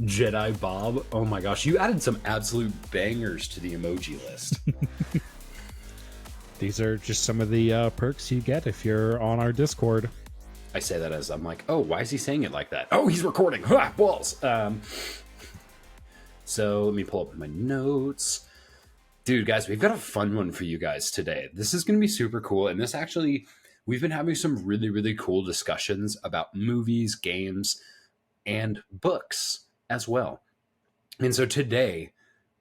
Jedi Bob. Oh my gosh, you added some absolute bangers to the emoji list. These are just some of the perks you get if you're on our Discord. I say that as I'm like, oh, why is he saying it like that? Oh, he's recording. Ha, balls. So let me pull up my notes. Dude, guys, we've got a fun one for you guys today. This is going to be super cool. And this actually, we've been having some really, really cool discussions about movies, games, and books as well. And so today,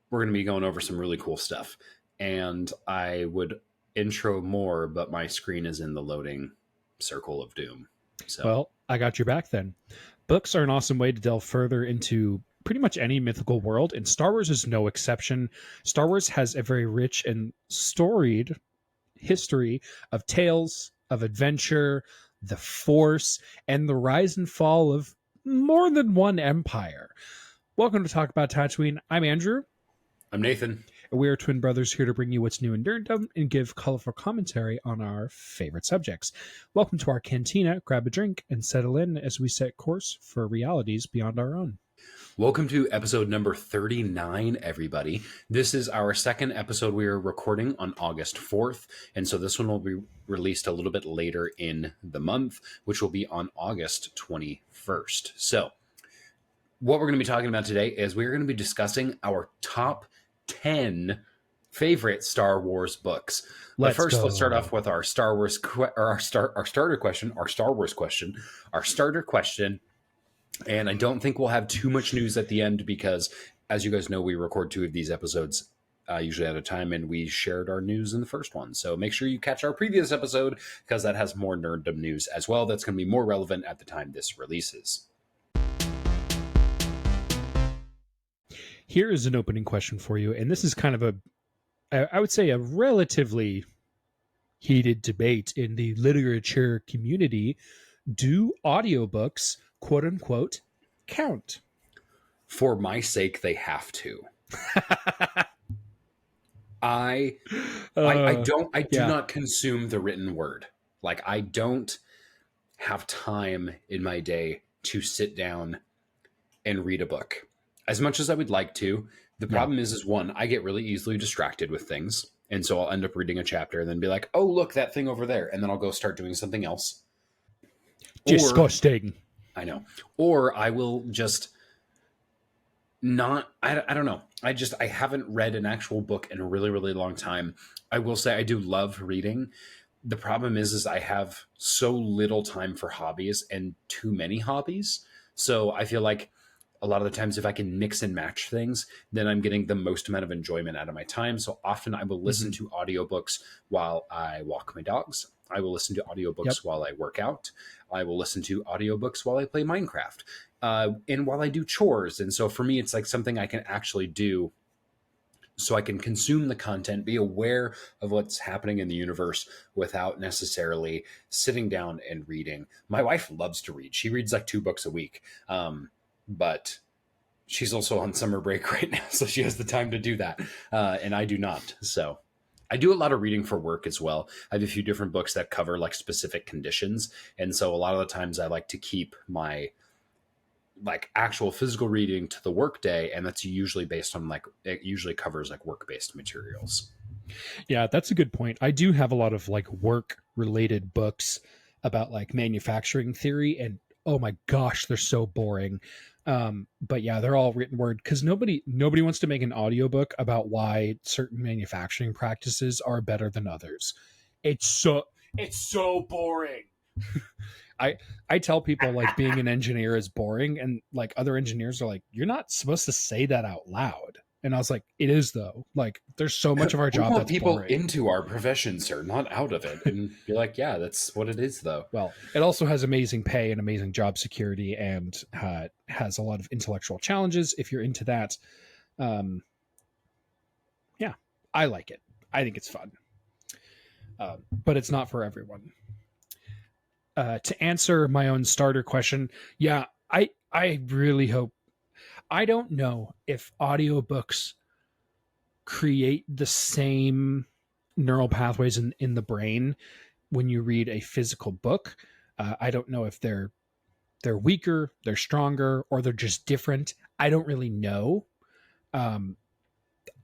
we're going to be going over some really cool stuff. And I would intro more, but my screen is in the loading circle of doom. So, well, I got your back then. Books are an awesome way to delve further into pretty much any mythical world, and Star Wars is no exception. Star Wars has a very rich and storied history of tales, of adventure, the Force, and the rise and fall of more than one empire. Welcome to Talk About Tatooine. I'm Andrew. I'm Nathan. We are twin brothers here to bring you what's new in nerddom and give colorful commentary on our favorite subjects. Welcome to our cantina. Grab a drink and settle in as we set course for realities beyond our own. Welcome to episode number 39, everybody. This is our second episode we are recording on August 4th, and so this one will be released a little bit later in the month, which will be on August 21st. So, what we're going to be talking about today is we're going to be discussing our top 10 favorite Star Wars books. But first, let's start off with our Star Wars our starter question. And I don't think we'll have too much news at the end because, as you guys know, we record 2 of these episodes usually at a time, and we shared our news in the first one. So make sure you catch our previous episode because that has more nerddom news as well. That's going to be more relevant at the time this releases. Here is an opening question for you, and this is kind of I would say, a relatively heated debate in the literature community. Do audiobooks, quote unquote, count? For my sake, they have to. I do not consume the written word. Like, I don't have time in my day to sit down and read a book as much as I would like to. The problem is one, I get really easily distracted with things. And so I'll end up reading a chapter and then be like, oh, look, that thing over there. And then I'll go start doing something else. Disgusting. I know. Or I will just not, I don't know. I haven't read an actual book in a really, really long time. I will say I do love reading. The problem is I have so little time for hobbies and too many hobbies. So I feel like a lot of the times if I can mix and match things, then I'm getting the most amount of enjoyment out of my time. So often I will listen to audiobooks while I walk my dogs. I will listen to audiobooks while I work out. I will listen to audiobooks while I play Minecraft and while I do chores. And so for me, it's like something I can actually do so I can consume the content, be aware of what's happening in the universe without necessarily sitting down and reading. My wife loves to read. She reads like 2 books a week. But she's also on summer break right now, so she has the time to do that. And I do not. So I do a lot of reading for work as well. I have a few different books that cover like specific conditions. And so a lot of the times I like to keep my like actual physical reading to the work day. And that's usually based on like, it usually covers like work-based materials. Yeah, that's a good point. I do have a lot of like work related books about like manufacturing theory, and oh my gosh, they're so boring. But yeah, they're all written word because nobody wants to make an audiobook about why certain manufacturing practices are better than others. It's so boring. I tell people like being an engineer is boring, and like other engineers are like, you're not supposed to say that out loud. And I was like, it is though. Like, there's so much of our job that's people boring. into our profession, sir, not out of it. And you're like, yeah, that's what it is, though. Well, it also has amazing pay and amazing job security, and has a lot of intellectual challenges. If you're into that, yeah, I like it. I think it's fun, but it's not for everyone. To answer my own starter question, yeah, I really hope. I don't know if audiobooks create the same neural pathways in the brain when you read a physical book. I don't know if they're they're weaker, they're stronger, or they're just different. I don't really know. Um,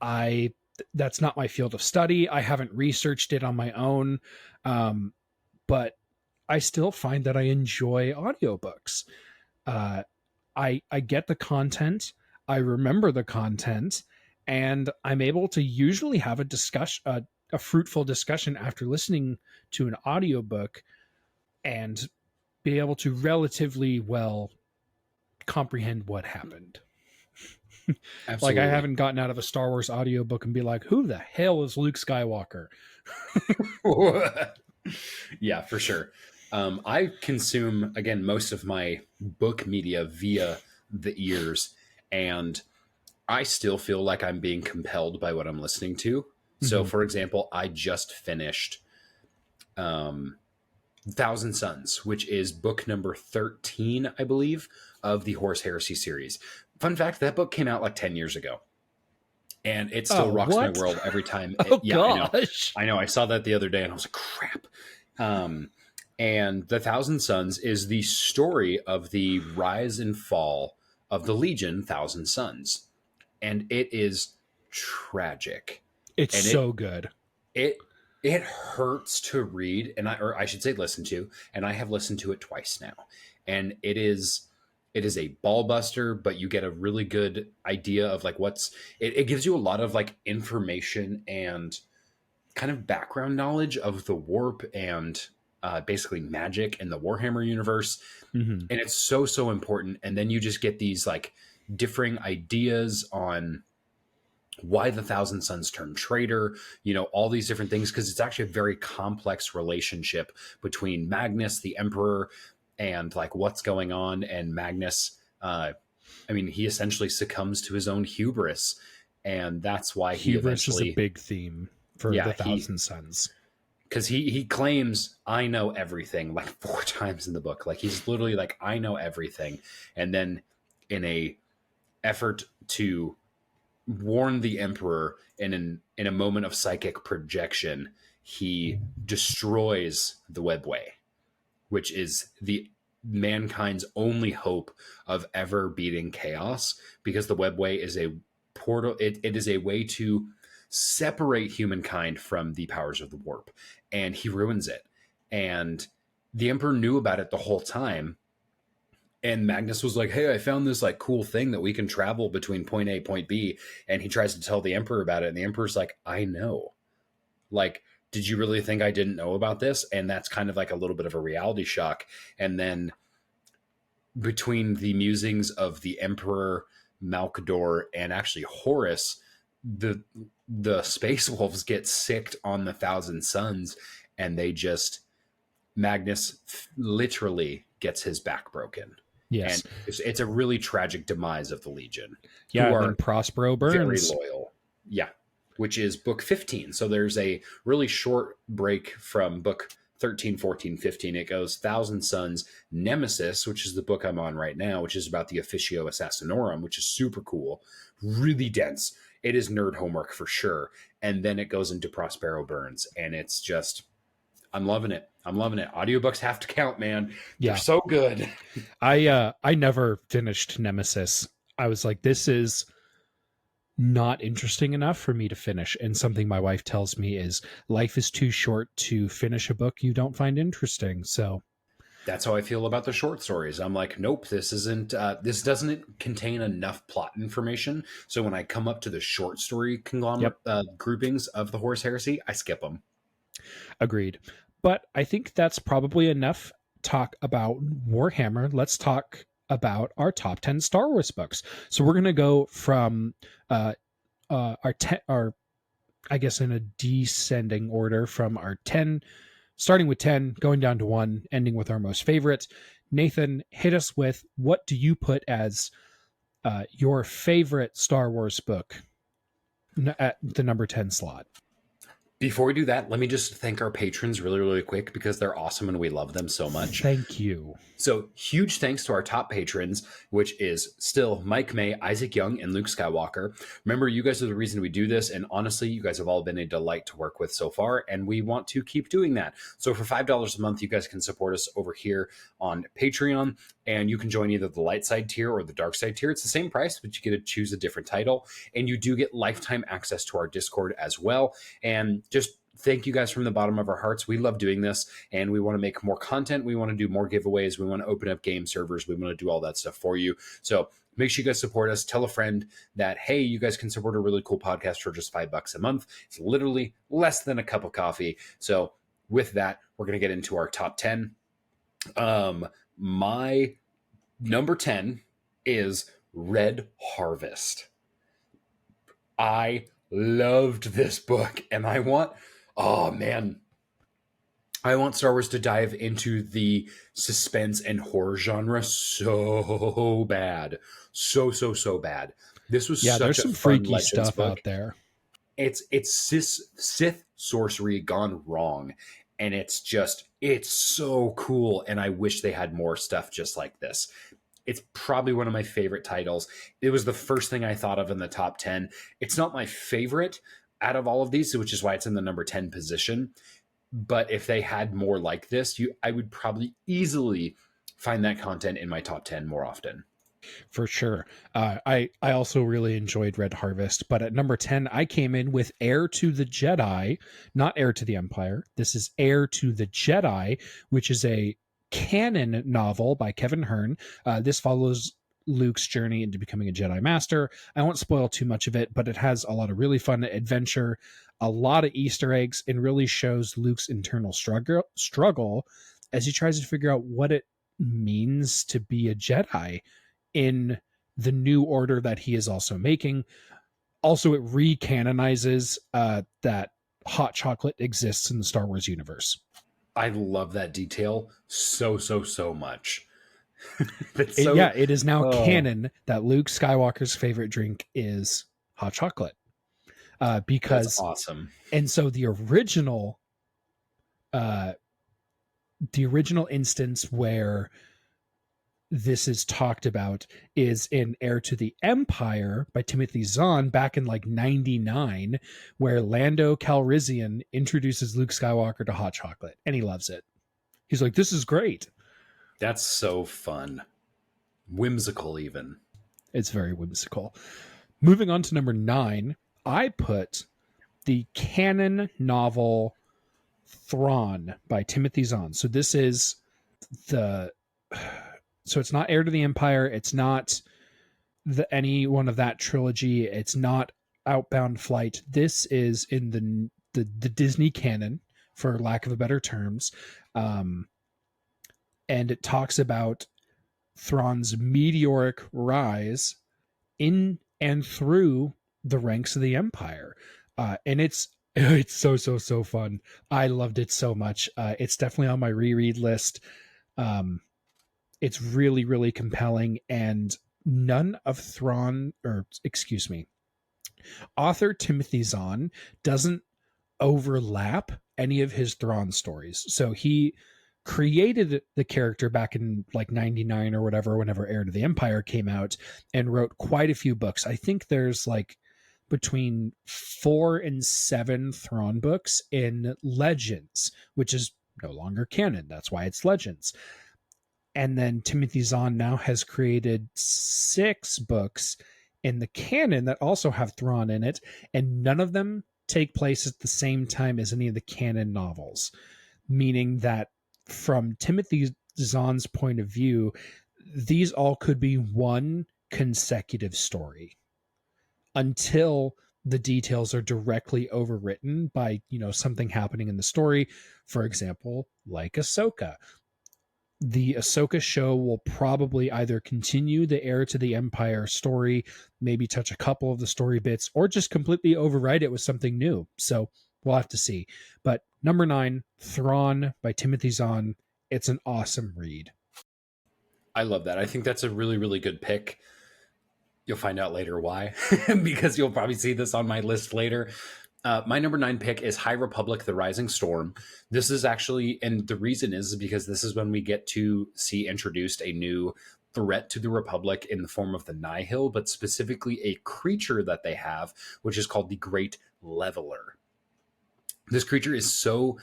I That's not my field of study. I haven't researched it on my own, but I still find that I enjoy audiobooks. Uh, I get the content, I remember the content, and I'm able to usually have a discussion, a fruitful discussion after listening to an audiobook, and be able to relatively well comprehend what happened. Like I Absolutely. haven't gotten out of a Star Wars audiobook and be like, who the hell is Luke Skywalker? Yeah, for sure. I consume, again, most of my book media via the ears, and I still feel like I'm being compelled by what I'm listening to. So, Mm-hmm. for example, I just finished um, Thousand Sons, which is book number 13, I believe, of the Horse Heresy series. Fun fact, that book came out like 10 years ago, and it still Oh, rocks my what? world every time. Oh Yeah, I know. gosh. I know. I saw that the other day and I was like, crap. Um, and The Thousand Sons is the story of the rise and fall of the Legion Thousand Sons. And it is tragic. It's And so good. it it hurts to read, and I should say listen to, and I have listened to it twice now. And it is a ball buster, but you get a really good idea of like it gives you a lot of like information and kind of background knowledge of the warp and basically magic in the Warhammer universe. Mm-hmm. And it's so important. And then you just get these like differing ideas on why the Thousand Sons turned traitor, all these different things, because it's actually a very complex relationship between Magnus, the Emperor, and like what's going on. And Magnus, he essentially succumbs to his own hubris. And that's why he Hubris is a eventually, big theme for yeah, the Thousand Sons. because he claims I know everything like 4 times in the book. Like he's literally like, I know everything. And then in a effort to warn the Emperor in a moment of psychic projection, he destroys the webway, which is the mankind's only hope of ever beating chaos, because the webway is a portal. It is a way to separate humankind from the powers of the warp, and he ruins it. And the Emperor knew about it the whole time, and Magnus was like, hey, I found this like cool thing that we can travel between point A, point B. And he tries to tell the Emperor about it. And the Emperor's like, I know. Like, did you really think I didn't know about this? And that's kind of like a little bit of a reality shock. And then between the musings of the Emperor, Malkador, and actually Horus, the Space Wolves get sicked on the Thousand Sons, and Magnus literally gets his back broken. Yes. And it's a really tragic demise of the Legion, Yeah, who and then are Prospero very Burns. loyal. Yeah, which is book 15. So there's a really short break from book 13, 14, 15. It goes Thousand Sons, Nemesis, which is the book I'm on right now, which is about the Officio Assassinorum, which is super cool, really dense. It is nerd homework for sure. And then it goes into Prospero Burns, and it's just, I'm loving it. I'm loving it. Audiobooks have to count, man. They're Yeah. so good. I never finished Nemesis. I was like, this is not interesting enough for me to finish. And something my wife tells me is life is too short to finish a book you don't find interesting. So That's how I feel about the short stories. I'm like, nope, this doesn't contain enough plot information. So when I come up to the short story conglomerate groupings of the Horse Heresy, I skip them. agreed. But I think that's probably enough talk about Warhammer. Let's talk about our top 10 Star Wars books. So we're going to go from our I guess in a descending order from our 10, starting with 10, going down to 1, ending with our most favorite. Nathan, hit us with, what do you put as your favorite Star Wars book at the number 10 slot? Before we do that, let me just thank our patrons really, really quick because they're awesome and we love them so much. Thank you. So huge thanks to our top patrons, which is still Mike May, Isaac Young, and Luke Skywalker. Remember, you guys are the reason we do this, and honestly, you guys have all been a delight to work with so far, and we want to keep doing that. So for $5 a month, you guys can support us over here on Patreon, and you can join either the light side tier or the dark side tier. It's the same price, but you get to choose a different title, and you do get lifetime access to our Discord as well. And just thank you guys from the bottom of our hearts. We love doing this and we want to make more content. We want to do more giveaways. We want to open up game servers. We want to do all that stuff for you. So make sure you guys support us. Tell a friend that, hey, you guys can support a really cool podcast for just $5 a month. It's literally less than a cup of coffee. So with that, we're going to get into our top 10. My number 10 is Red Harvest. I loved this book and oh man, I want Star Wars to dive into the suspense and horror genre so bad. So bad. This was Yeah, such there's a some fun freaky Legends stuff book. out there. It's Sith sorcery gone wrong. And it's so cool. And I wish they had more stuff just like this. It's probably one of my favorite titles. It was the first thing I thought of in the top 10. It's not my favorite out of all of these, which is why it's in the number 10 position. But if they had more like this, I would probably easily find that content in my top 10 more often. For sure. I also really enjoyed Red Harvest, but at number 10, I came in with Heir to the Jedi, not Heir to the Empire. This is Heir to the Jedi, which is a canon novel by Kevin Hearn. This follows Luke's journey into becoming a Jedi Master. I won't spoil too much of it, but it has a lot of really fun adventure, a lot of Easter eggs, and really shows Luke's internal struggle as he tries to figure out what it means to be a Jedi in the new order that he is also making. Also, it recanonizes that hot chocolate exists in the Star Wars universe. I love that detail so much. It is now canon that Luke Skywalker's favorite drink is hot chocolate. Because that's awesome. And so the original instance where this is talked about is in Heir to the Empire by Timothy Zahn back in like 99, where Lando Calrissian introduces Luke Skywalker to hot chocolate and he loves it. He's like, this is great. That's so fun. Whimsical even. It's very whimsical. Moving on to number 9, I put the canon novel Thrawn by Timothy Zahn. So this is so it's not Heir to the Empire. It's not any one of that trilogy. It's not Outbound Flight. This is in the Disney canon, for lack of a better terms. And it talks about Thrawn's meteoric rise in and through the ranks of the Empire. And it's so fun. I loved it so much. It's definitely on my reread list. It's really, really compelling, and none of author Timothy Zahn doesn't overlap any of his Thrawn stories. So he created the character back in like 99 or whatever, whenever Heir to the Empire came out, and wrote quite a few books. I think there's like between 4 and 7 Thrawn books in Legends, which is no longer canon. That's why it's Legends. And then Timothy Zahn now has created 6 books in the canon that also have Thrawn in it, and none of them take place at the same time as any of the canon novels, meaning that from Timothy Zahn's point of view, these all could be one consecutive story until the details are directly overwritten by, something happening in the story. For example, like Ahsoka. The Ahsoka show will probably either continue the Heir to the Empire story, maybe touch a couple of the story bits, or just completely overwrite it with something new. So we'll have to see. But number 9, Thrawn by Timothy Zahn. It's an awesome read. I love that. I think that's a really, really good pick. You'll find out later why, because you'll probably see this on my list later. My number 9 pick is High Republic: The Rising Storm. This is actually, and the reason is because this is when we get to see introduced a new threat to the Republic in the form of the Nihil, but specifically a creature that they have, which is called the Great Leveler. This creature is so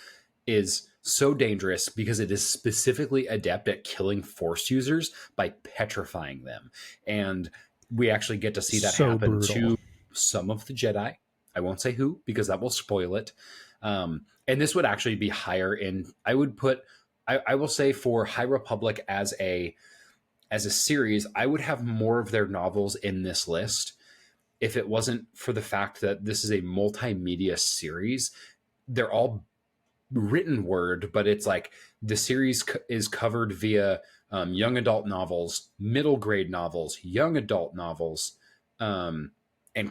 dangerous because it is specifically adept at killing Force users by petrifying them, and we actually get to see that So happen brutal. to some of the Jedi. I won't say who because that will spoil it. And this would actually be higher in. I would put. I will say for High Republic as a series, I would have more of their novels in this list if it wasn't for the fact that this is a multimedia series. They're all written word, but it's like the series is covered via young adult novels, middle grade novels, young adult novels, and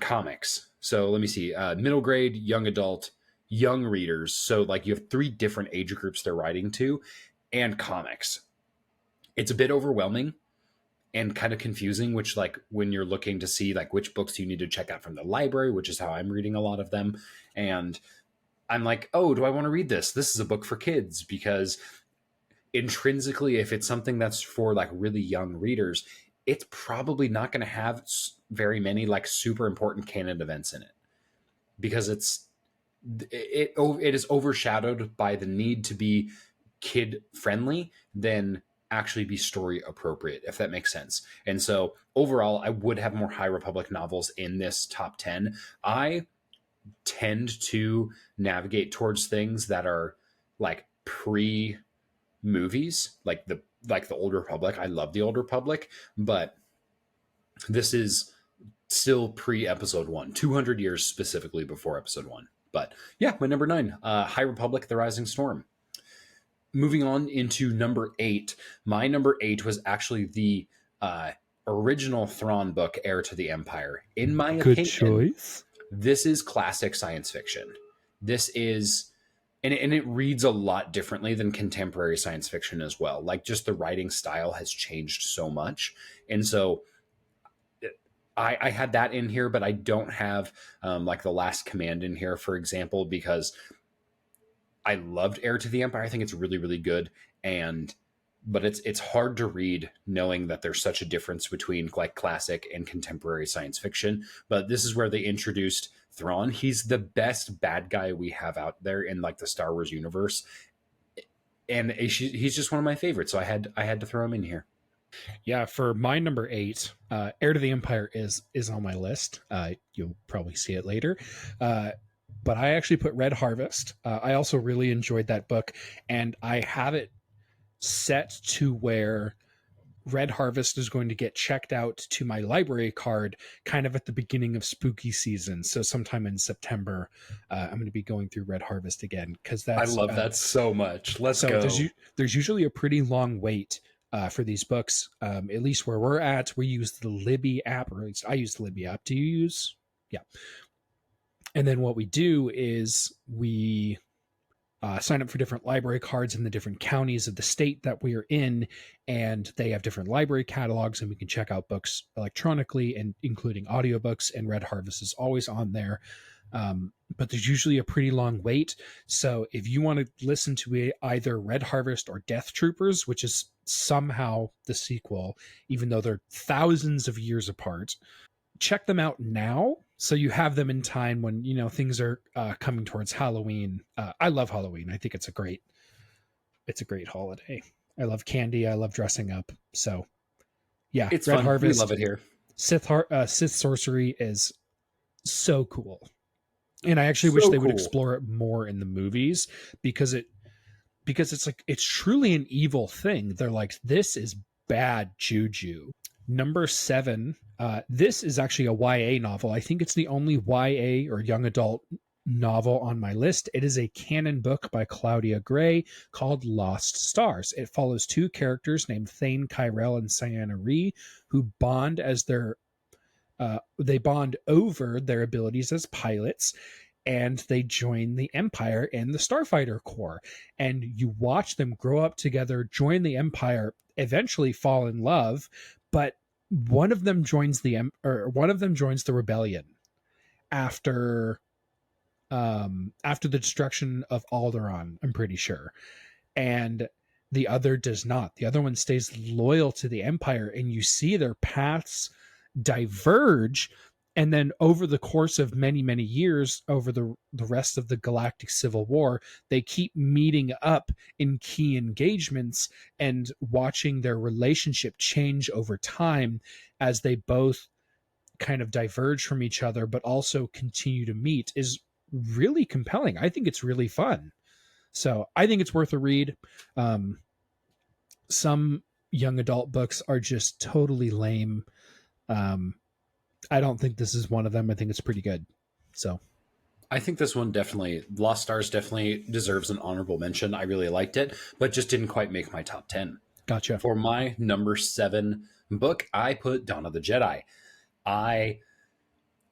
comics. So let me see, middle grade, young adult, young readers. So like you have 3 different age groups they're writing to, and comics. It's a bit overwhelming and kind of confusing, which like when you're looking to see like which books you need to check out from the library, which is how I'm reading a lot of them. And I'm like, oh, do I want to read this? This is a book for kids because intrinsically, if it's something that's for like really young readers, it's probably not going to have very many like super important canon events in it because it is overshadowed by the need to be kid friendly than actually be story appropriate, if that makes sense. And so overall, I would have more High Republic novels in this top 10. I tend to navigate towards things that are like pre movies, like the Old Republic. I love the Old Republic, but this is still pre episode 1, 200 years specifically before episode 1. But yeah, my number 9, High Republic: The Rising Storm. Moving on into number 8, my number 8 was actually the original Thrawn book, Heir to the Empire. In my Good opinion, choice. this is classic science fiction. This is, and it reads a lot differently than contemporary science fiction as well. Like just the writing style has changed so much. And so I had that in here, but I don't have like The Last Command in here, for example, because I loved Heir to the Empire. I think it's really, really good. And but it's hard to read knowing that there's such a difference between like classic and contemporary science fiction. But this is where they introduced Thrawn. He's the best bad guy we have out there in like the Star Wars universe, and he's just one of my favorites. So I had to throw him in here. Yeah, for my number 8, Heir to the Empire is on my list. You'll probably see it later. But I actually put Red Harvest. I also really enjoyed that book, and I have it set to where Red Harvest is going to get checked out to my library card kind of at the beginning of spooky season. So sometime in September, I'm going to be going through Red Harvest again because I that's love that so much. Let's so go. there's usually a pretty long wait for these books. At least where we're at, we use the Libby app, or at least I use the Libby app. Do you use? Yeah. And then what we do is we sign up for different library cards in the different counties of the state that we are in, and they have different library catalogs, and we can check out books electronically, and including audiobooks. And Red Harvest is always on there. But there's usually a pretty long wait. So if you want to listen to either Red Harvest or Death Troopers, which is somehow the sequel, even though they're thousands of years apart, check them out now so you have them in time when things are coming towards Halloween. I love Halloween. I think it's a great holiday. I love candy. I love dressing up. So yeah, It's Red fun. We Harvest. love it here. Sith sorcery is so cool, and I actually wish So they would cool. explore it more in the movies because it's like it's truly an evil thing. They're like, this is bad juju. Number 7, this is actually a YA novel. I think it's the only YA or young adult novel on my list. It is a canon book by Claudia Gray called Lost Stars. It follows 2 characters named Thane Kyrell and Sienna Rhee who bond as they bond over their abilities as pilots, and they join the Empire and the Starfighter Corps. And you watch them grow up together, join the Empire, eventually fall in love, but one of them joins the rebellion after after the destruction of Alderaan, I'm pretty sure. And the other does not. The other one stays loyal to the Empire, and you see their paths diverge. And then over the course of many, many years, over the rest of the Galactic Civil War, they keep meeting up in key engagements and watching their relationship change over time as they both kind of diverge from each other, but also continue to meet is really compelling. I think it's really fun. So I think it's worth a read. Um, some young adult books are just totally lame. Um, I don't think this is one of them. I think it's pretty good. So I think this one definitely, Lost Stars definitely deserves an honorable mention. I really liked it, but just didn't quite make my top 10. gotcha. For my number 7 book, I put Dawn of the Jedi. I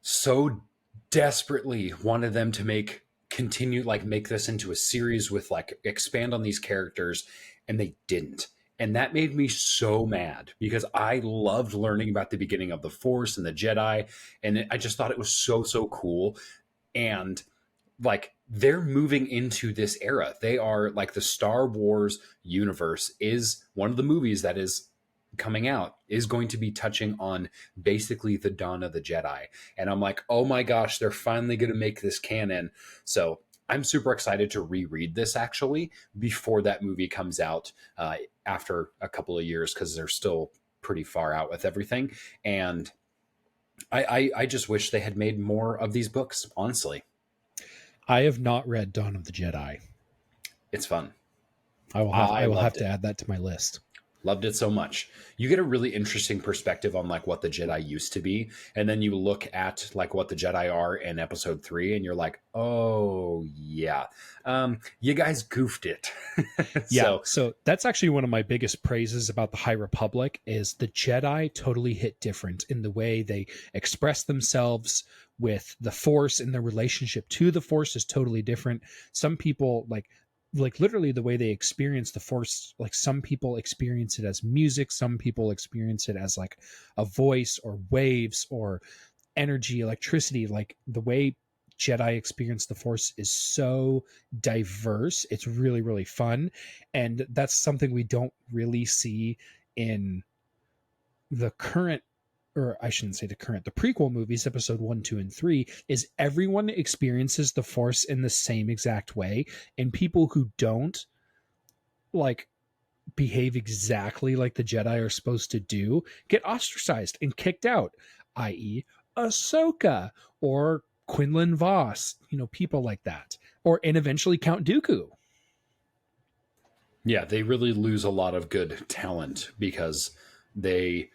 so desperately wanted them to make this into a series with like expand on these characters, and they didn't. And that made me so mad because I loved learning about the beginning of the Force and the Jedi, and I just thought it was so cool. And like they're moving into this era. They are like the Star Wars universe is one of the movies that is coming out is going to be touching on basically the dawn of the Jedi. And I'm like, oh my gosh, they're finally going to make this canon. So I'm super excited to reread this actually before that movie comes out after a couple of years because they're still pretty far out with everything. And I just wish they had made more of these books, honestly. I have not read Dawn of the Jedi. It's fun. I will have loved to it. add that to my list. Loved it so much. You get a really interesting perspective on like what the Jedi used to be, and then you look at like what the Jedi are in Episode 3, and you're like, oh yeah, you guys goofed it. Yeah, so that's actually one of my biggest praises about the High Republic is the Jedi totally hit different in the way they express themselves with the Force, and their relationship to the Force is totally different. Some people like literally the way they experience the Force, like some people experience it as music, some people experience it as like a voice or waves or energy, electricity. Like the way Jedi experience the Force is so diverse. It's really, really fun. And that's something we don't really see in the current, or I shouldn't say the current, the prequel movies, episode 1, 2, and 3, is everyone experiences the Force in the same exact way. And people who don't like behave exactly like the Jedi are supposed to do get ostracized and kicked out, i.e., Ahsoka or Quinlan Voss, people like that, and eventually Count Dooku. Yeah, they really lose a lot of good talent because they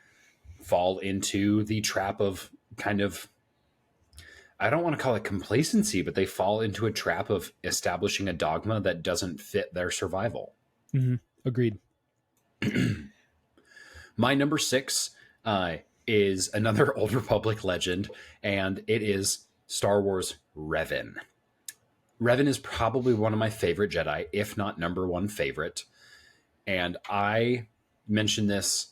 fall into the trap of kind of, I don't want to call it complacency, but they fall into a trap of establishing a dogma that doesn't fit their survival. Mm-hmm. Agreed. My number 6 is another Old Republic legend, and it is Star Wars Revan. Revan is probably one of my favorite Jedi, if not number one favorite. And I mentioned this,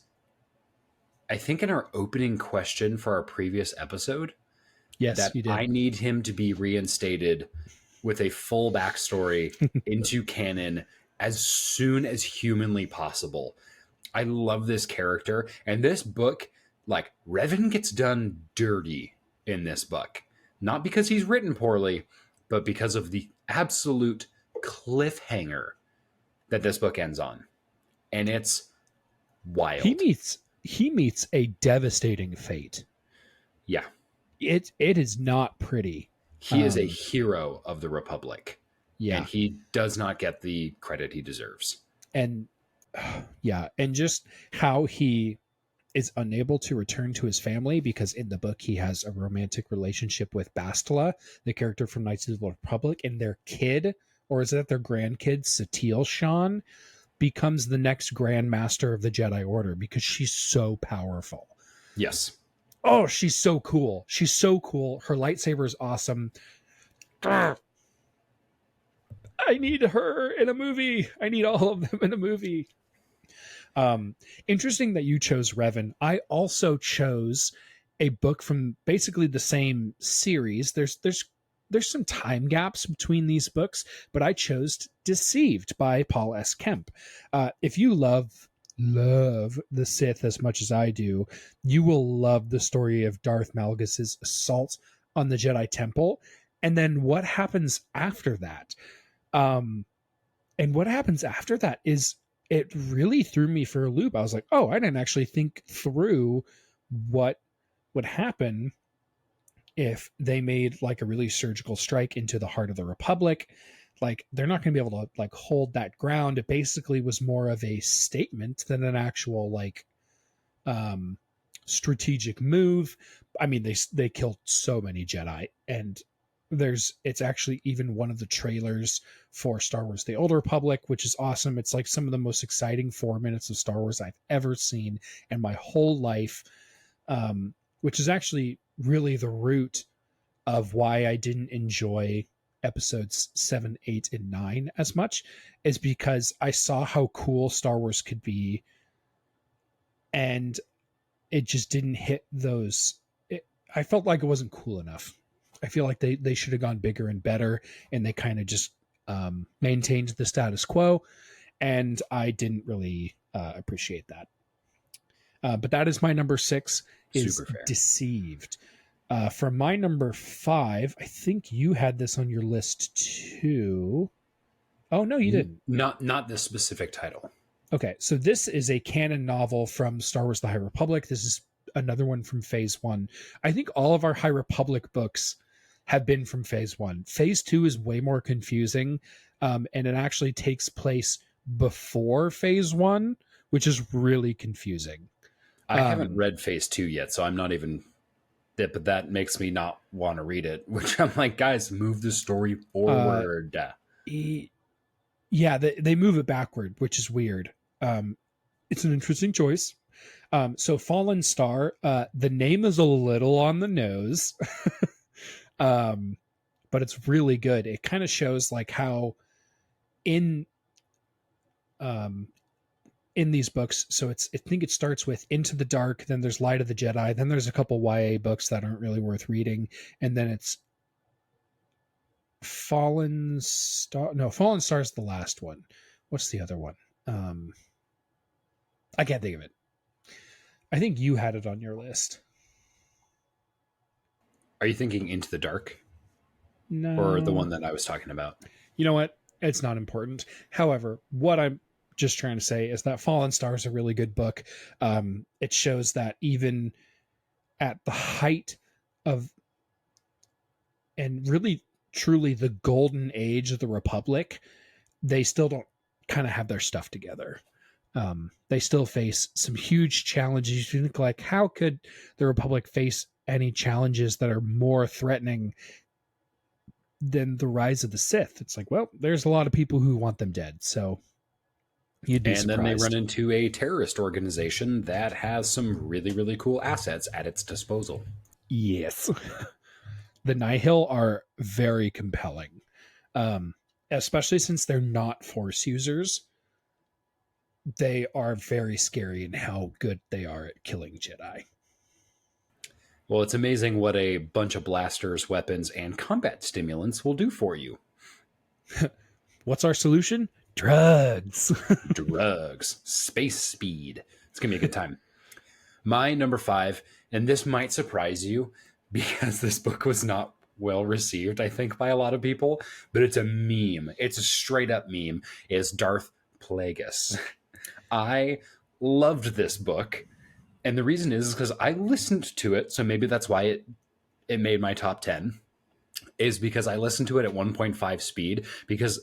I think, in our opening question for our previous episode. Yes, That you did. I need him to be reinstated with a full backstory into canon as soon as humanly possible. I love this character. And this book, like, Revan gets done dirty in this book. Not because he's written poorly, but because of the absolute cliffhanger that this book ends on. And it's wild. He meets a devastating fate. Yeah. It is not pretty. He is a hero of the Republic. Yeah. And he does not get the credit he deserves. And yeah, and just how he is unable to return to his family because in the book he has a romantic relationship with Bastila, the character from Knights of the Republic, and their kid, or is that their grandkid, Satele Shan, becomes the next Grand Master of the Jedi Order because she's so powerful. Yes. Oh, she's so cool. She's so cool. Her lightsaber is awesome. I need her in a movie. I need all of them in a movie. Interesting that you chose Revan. I also chose a book from basically the same series. There's there's some time gaps between these books, but I chose Deceived by Paul S. Kemp. If you love the Sith as much as I do, you will love the story of Darth Malgus's assault on the Jedi Temple, and then what happens after that. And what happens after that is, it really threw me for a loop. I was like, oh, I didn't actually think through what would happen if they made like a really surgical strike into the heart of the Republic. Like, they're not going to be able to like hold that ground. It basically was more of a statement than an actual like strategic move. I mean, they killed so many Jedi, and it's actually even one of the trailers for Star Wars The Old Republic, which is awesome. It's like some of the most exciting 4 minutes of Star Wars I've ever seen in my whole life, which is actually really the root of why I didn't enjoy episodes 7, 8, and 9 as much, is because I saw how cool Star Wars could be, and it just didn't hit those. I felt like it wasn't cool enough. I feel like they should have gone bigger and better, and they kind of just maintained the status quo, and I didn't really appreciate that. But that is my number 6, is Super fair. Deceived. For my number 5, I think you had this on your list too. Oh, no, you didn't. Not this specific title. Okay, so this is a canon novel from Star Wars The High Republic. This is another one from Phase 1. I think all of our High Republic books have been from Phase 1. Phase 2 is way more confusing, and it actually takes place before Phase 1, which is really confusing. I haven't read Phase 2 yet, so I'm not even... But that makes me not want to read it, which I'm like, guys, move the story forward. Yeah, they move it backward, which is weird. It's an interesting choice. So Fallen Star, the name is a little on the nose, but it's really good. It kind of shows like how in these books, so I think it starts with Into the Dark, then there's Light of the Jedi, then there's a couple YA books that aren't really worth reading, and then it's Fallen Star. No, Fallen Star is the last one. What's the other one? I can't think of it. I think you had it on your list. Are you thinking Into the Dark? No. Or the one that I was talking about? You know what? It's not important. However, what I'm just trying to say is that Fallen Star is a really good book. It shows that even at the height of, and really truly the golden age of the Republic, they still don't kind of have their stuff together. They still face some huge challenges. You think, like, how could the Republic face any challenges that are more threatening than the rise of the Sith? It's like, well, there's a lot of people who want them dead, so you'd be surprised. Then they run into a terrorist organization that has some really, really cool assets at its disposal. Yes. The Nihil are very compelling, especially since they're not Force users. They are very scary in how good they are at killing Jedi. Well, it's amazing what a bunch of blasters, weapons, and combat stimulants will do for you. What's our solution? Drugs. Drugs. Space speed. It's going to be a good time. My number 5, and this might surprise you because this book was not well received, I think, by a lot of people, but it's a meme. It's a straight up meme, is Darth Plagueis. I loved this book, and the reason is because I listened to it, so maybe that's why it made my top 10, is because I listened to it at 1.5 speed, because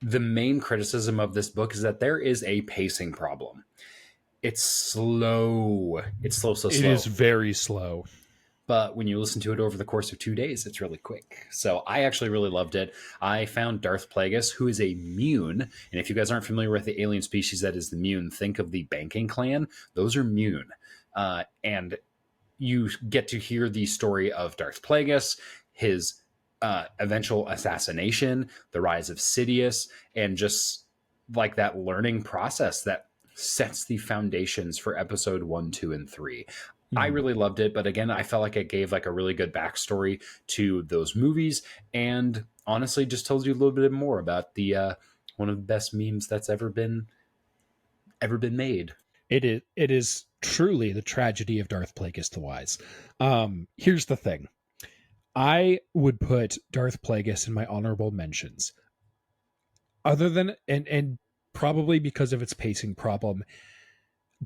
the main criticism of this book is that there is a pacing problem. It's slow. It's slow. It is very slow. But when you listen to it over the course of 2 days, it's really quick. So I actually really loved it. I found Darth Plagueis, who is a Mune. And if you guys aren't familiar with the alien species that is the Mune, think of the banking clan. Those are Mune. And you get to hear the story of Darth Plagueis, his eventual assassination, the rise of Sidious, and just like that learning process that sets the foundations for episode 1, 2, and 3. I Mhm. really loved it, but again, I felt like it gave like a really good backstory to those movies, and honestly, just tells you a little bit more about the one of the best memes that's ever been made. It is truly the tragedy of Darth Plagueis the Wise. Here's the thing. I would put Darth Plagueis in my honorable mentions. Other than and probably because of its pacing problem,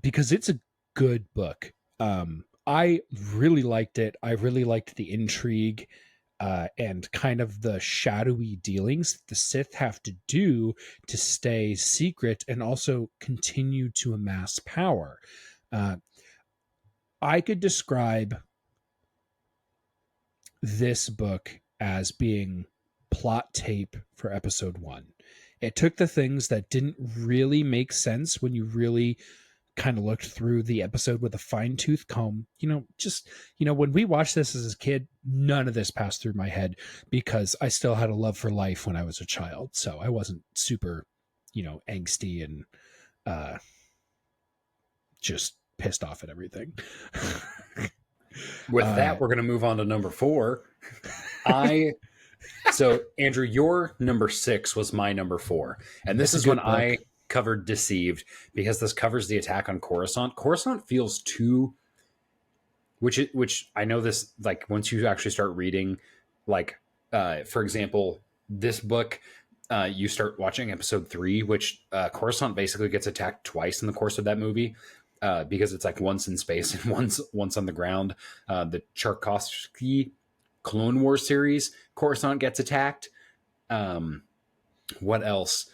because it's a good book. I really liked it. I really liked the intrigue and kind of the shadowy dealings that the Sith have to do to stay secret and also continue to amass power. Uh, I could describe this book as being plot tape for episode one. It took the things that didn't really make sense when you really kind of looked through the episode with a fine tooth comb. When we watched this as a kid, none of this passed through my head because I still had a love for life when I was a child. So I wasn't super, angsty and uh, just pissed off at everything. With uh, that, we're going to move on to number four. I So, Andrew, your number six was my number four. And this it's a is when good I book. covered Deceived, because this covers the attack on Coruscant. Coruscant feels too, which I know this, like, once you actually start reading, like, for example, this book, you start watching episode three, which Coruscant basically gets attacked twice in the course of that movie. Because it's like once in space and once on the ground. The Tchaikovsky Clone Wars series, Coruscant gets attacked. Um, what else?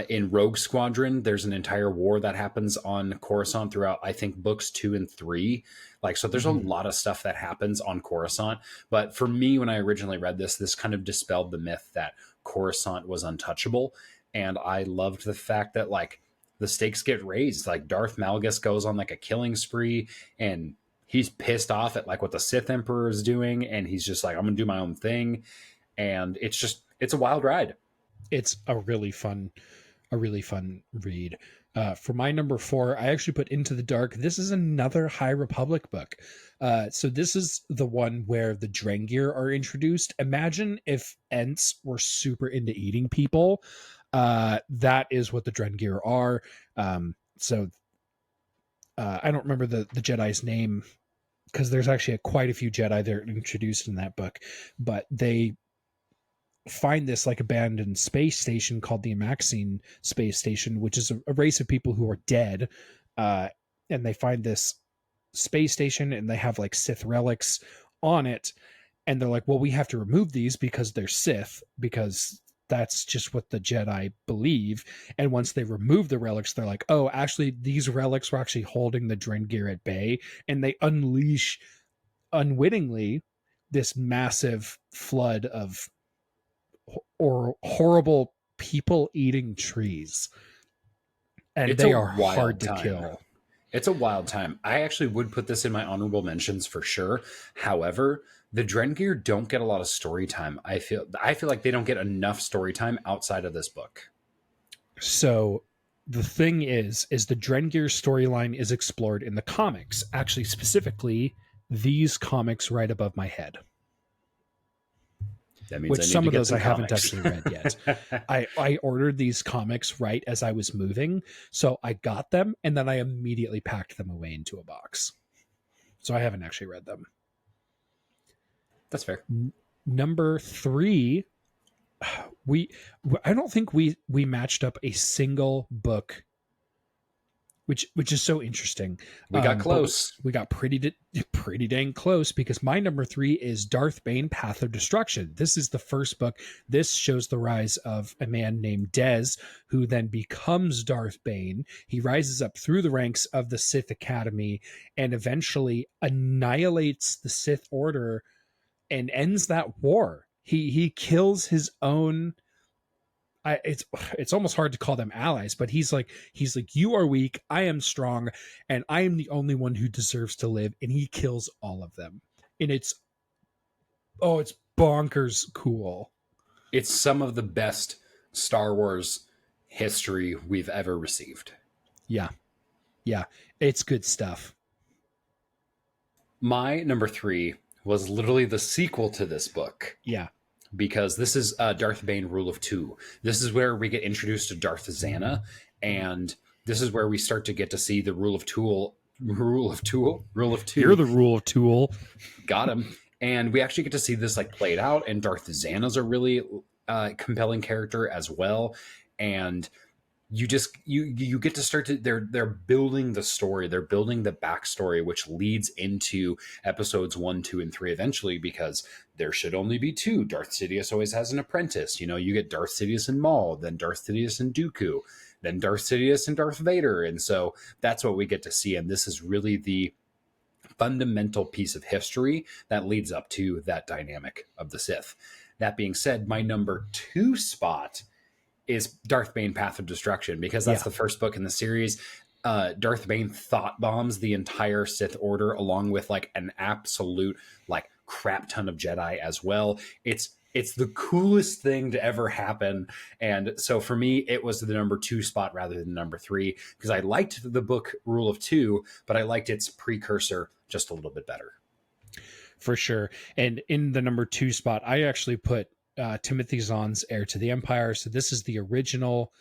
In Rogue Squadron, there's an entire war that happens on Coruscant throughout, I think, books two and three. Like, so there's a Mhm. lot of stuff that happens on Coruscant. But for me, when I originally read this kind of dispelled the myth that Coruscant was untouchable. And I loved the fact that, like, the stakes get raised. Like, Darth Malgus goes on like a killing spree, and he's pissed off at like what the Sith Emperor is doing. And he's just like, I'm going to do my own thing. And it's a wild ride. It's a really fun read. For my number four, I actually put Into the Dark. This is another High Republic book. So this is the one where the Drengir are introduced. Imagine if Ents were super into eating people. That is what the Drengir are. I don't remember the Jedi's name because there's actually quite a few Jedi that are introduced in that book, but they find this like abandoned space station called the Amaxine space station, which is a race of people who are dead. Uh, and they find this space station and they have like Sith relics on it. And they're like, well, we have to remove these because they're Sith, because that's just what the Jedi believe. And once they remove the relics, they're like, oh, actually, these relics were actually holding the Drengir at bay. And they unleash unwittingly this massive flood of or horrible people eating trees, and It's a they are hard wild to time. kill. It's a wild time. I actually would put this in my honorable mentions for sure. However, the Drengir don't get a lot of story time. I feel like they don't get enough story time outside of this book. So the thing is the Drengir storyline is explored in the comics, actually specifically these comics right above my head, That means I which need some to of get those some I haven't comics. actually read yet. I ordered these comics right as I was moving, so I got them and then I immediately packed them away into a box. So I haven't actually read them. That's fair. Number three, we I don't think we matched up a single book, which is so interesting. We got But close. we got pretty dang close, because my number three is Darth Bane: Path of Destruction. This is the first book. This shows the rise of a man named Dez, who then becomes Darth Bane. He rises up through the ranks of the Sith Academy and eventually annihilates the Sith Order and ends that war. He kills his own. It's almost hard to call them allies, but he's like, you are weak, I am strong, and I am the only one who deserves to live, and he kills all of them. And it's bonkers cool. It's some of the best Star Wars history we've ever received. Yeah, yeah, it's good stuff. My number three was literally the sequel to this book, Yeah. because this is Darth Bane Rule of Two. This is where we get introduced to Darth Zana, and this is where we start to get to see the Rule of You're Two. the rule of tool. Got him. And we actually get to see this like played out, and Darth Zana's a really compelling character as well. And you get to start to they're building the story, they're building the backstory, which leads into episodes 1, 2, and 3 eventually, because there should only be two. Darth Sidious always has an apprentice. You get Darth Sidious and Maul, then Darth Sidious and Dooku, then Darth Sidious and Darth Vader. And so that's what we get to see, and this is really the fundamental piece of history that leads up to that dynamic of the Sith. That being said, my number two spot is Darth Bane Path of Destruction, because that's Yeah. the first book in the series. Darth Bane thought bombs the entire Sith Order, along with like an absolute like crap ton of Jedi as well. It's the coolest thing to ever happen. And so for me, it was the number two spot rather than number three, because I liked the book Rule of Two, but I liked its precursor just a little bit better. For sure. And in the number two spot, I actually put Timothy Zahn's Heir to the Empire. So this is the original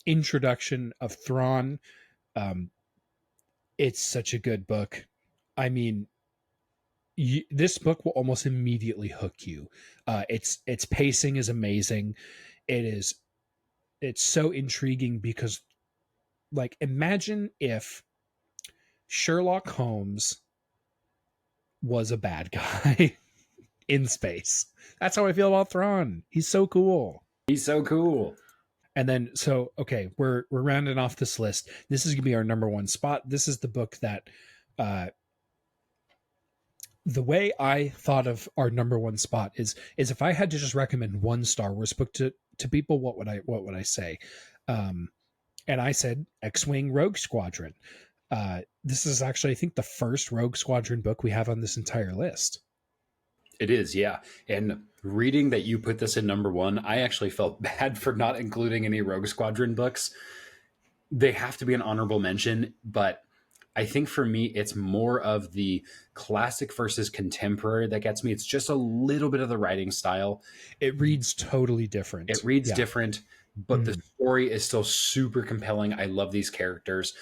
introduction of Thrawn. It's such a good book. I mean, this book will almost immediately hook you. Its pacing is amazing. It's so intriguing because, like, imagine if Sherlock Holmes was a bad guy in space. That's how I feel about Thrawn. He's so cool. He's so cool. And then, so okay, we're rounding off this list. This is gonna be our number one spot. This is the book that, the way I thought of our number one spot is if I had to just recommend one Star Wars book to people, what would I say? And I said X-Wing Rogue Squadron. This is actually, I think, the first Rogue Squadron book we have on this entire list. It is, yeah. And reading that you put this in number one, I actually felt bad for not including any Rogue Squadron books. They have to be an honorable mention, but I think for me, it's more of the classic versus contemporary that gets me. It's just a little bit of the writing style. It reads totally different. It reads Yeah. different, but the story is still super compelling. I love these characters.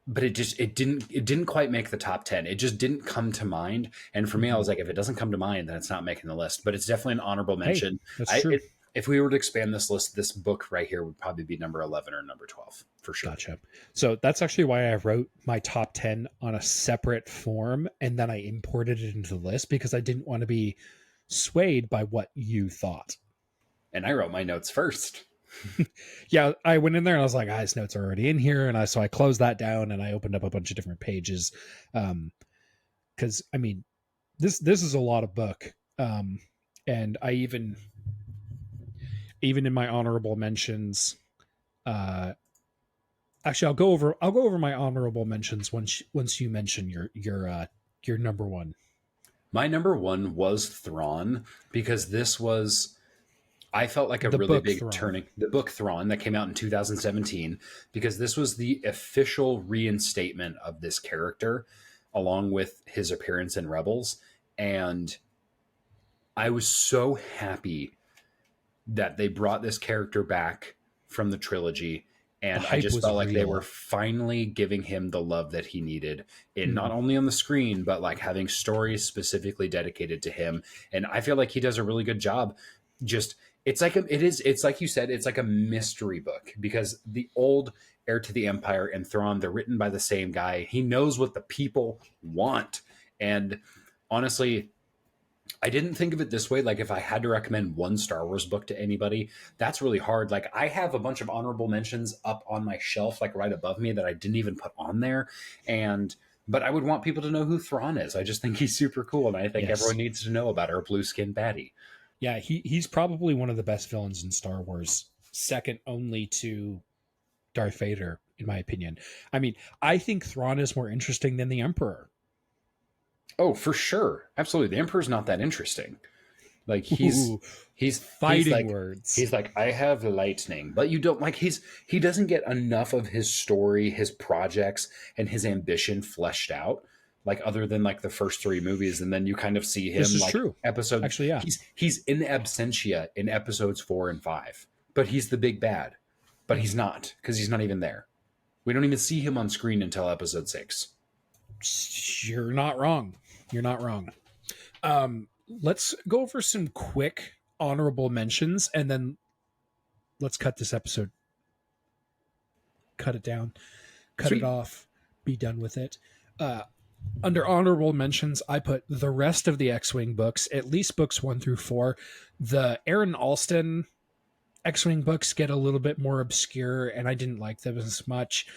But it didn't quite make the top 10. It just didn't come to mind. And for me, I was like, if it doesn't come to mind, then it's not making the list. But it's definitely an honorable mention. That's true. If we were to expand this list, this book right here would probably be number 11 or number 12 for sure. Gotcha. So that's actually why I wrote my top 10 on a separate form, and then I imported it into the list because I didn't want to be swayed by what you thought. And I wrote my notes first. Yeah, I went in there and I was like, his notes are already in here. And so I closed that down and I opened up a bunch of different pages. Cause I mean, this is a lot of book. And I even in my honorable mentions, actually I'll go over my honorable mentions once you mention your number one. My number one was Thrawn, because this was, I felt like a The really book big Thrawn. turning. The book Thrawn that came out in 2017, because this was the official reinstatement of this character, along with his appearance in Rebels. And I was so happy that they brought this character back from the trilogy. And I just felt like they were finally giving him the love that he needed, in not only on the screen, but like having stories specifically dedicated to him. And I feel like he does a really good job. Just, it's like you said, it's like a mystery book, because the old Heir to the Empire and Thrawn, they're written by the same guy. He knows what the people want. And honestly, I didn't think of it this way. Like, if I had to recommend one Star Wars book to anybody, that's really hard. Like, I have a bunch of honorable mentions up on my shelf, like right above me, that I didn't even put on there. But I would want people to know who Thrawn is. I just think he's super cool. And I think everyone needs to know about our blue skin baddie. Yeah, he's probably one of the best villains in Star Wars, second only to Darth Vader, in my opinion. I mean, I think Thrawn is more interesting than the Emperor. Oh, for sure. Absolutely. The Emperor's not that interesting. Like Ooh, he's fighting like words. I have lightning, but you don't like he doesn't get enough of his story, his projects, and his ambition fleshed out. Like other than like the first three movies, and then you kind of see This him is like true. episode. Actually, yeah. He's in absentia in episodes 4 and 5, but he's the big bad. But he's not because he's not even there. We don't even see him on screen until episode 6. You're not wrong. You're not wrong. Let's go over some quick honorable mentions, and then let's cut this episode. Cut it down. Cut Sweet. it off. Be done with it. Under honorable mentions, I put the rest of the X-Wing books, at least books 1 through 4. The Aaron Alston X-Wing books get a little bit more obscure, and I didn't like them as much.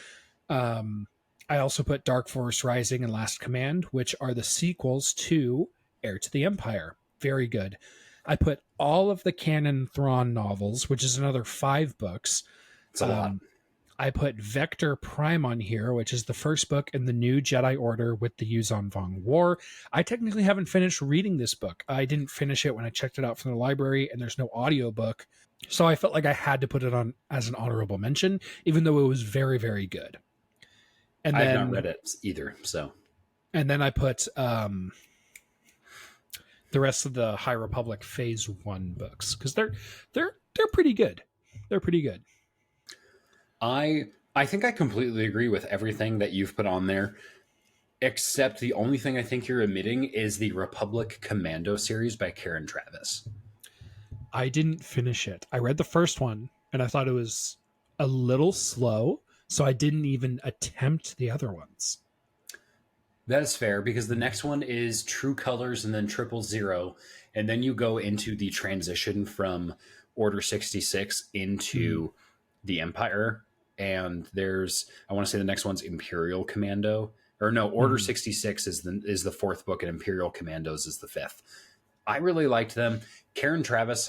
I also put Dark Force Rising and Last Command, which are the sequels to Heir to the Empire. Very good. I put all of the Canon Thrawn novels, which is another 5 books. It's a lot. I put Vector Prime on here, which is the first book in the new Jedi Order with the Yuzon Vong War. I technically haven't finished reading this book. I didn't finish it when I checked it out from the library, and there's no audiobook. So I felt like I had to put it on as an honorable mention, even though it was very, very good. And I've not read it either, so. And then I put the rest of the High Republic Phase 1 books, because they're pretty good. They're pretty good. I think I completely agree with everything that you've put on there, except the only thing I think you're omitting is the Republic Commando series by Karen Travis. I didn't finish it. I read the first one, and I thought it was a little slow, so I didn't even attempt the other ones. That is fair, because the next one is True Colors and then 000, and then you go into the transition from Order 66 into the Empire. And I want to say the next one's Imperial Commando, or no, Order 66 is the 4th book, and Imperial Commandos is the 5th. I really liked them. Karen Travis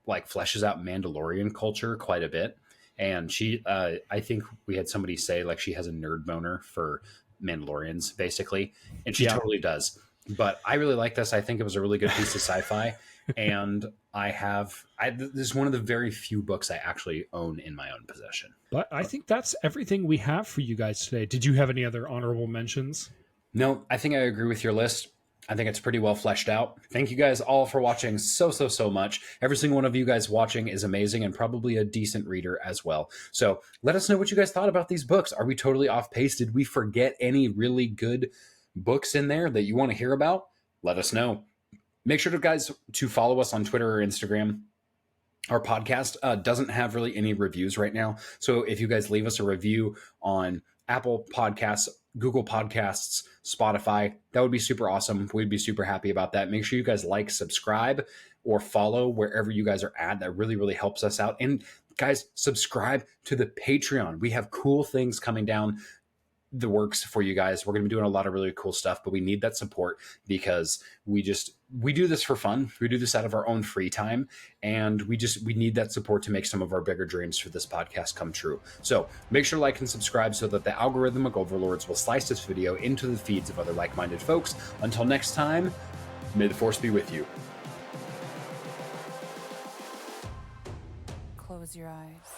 like fleshes out Mandalorian culture quite a bit, and she I think we had somebody say like she has a nerd boner for Mandalorians basically, and she totally does. But I really like this. I think it was a really good piece of sci-fi, and this is one of the very few books I actually own in my own possession. But I think that's everything we have for you guys today. Did you have any other honorable mentions? No, I think I agree with your list. I think it's pretty well fleshed out. Thank you guys all for watching so much. Every single one of you guys watching is amazing and probably a decent reader as well. So let us know what you guys thought about these books. Are we totally off pace? Did we forget any really good books in there that you want to hear about? Let us know. Make sure to follow us on Twitter or Instagram. Our podcast doesn't have really any reviews right now. So if you guys leave us a review on Apple Podcasts, Google Podcasts, Spotify, that would be super awesome. We'd be super happy about that. Make sure you guys like, subscribe, or follow wherever you guys are at. That really, really helps us out. And guys, subscribe to the Patreon. We have cool things coming down the works for you guys. We're going to be doing a lot of really cool stuff, but we need that support because we do this for fun. We do this out of our own free time, and we need that support to make some of our bigger dreams for this podcast come true. So make sure to like and subscribe so that the algorithmic overlords will slice this video into the feeds of other like-minded folks. Until next time, may the force be with you. Close your eyes.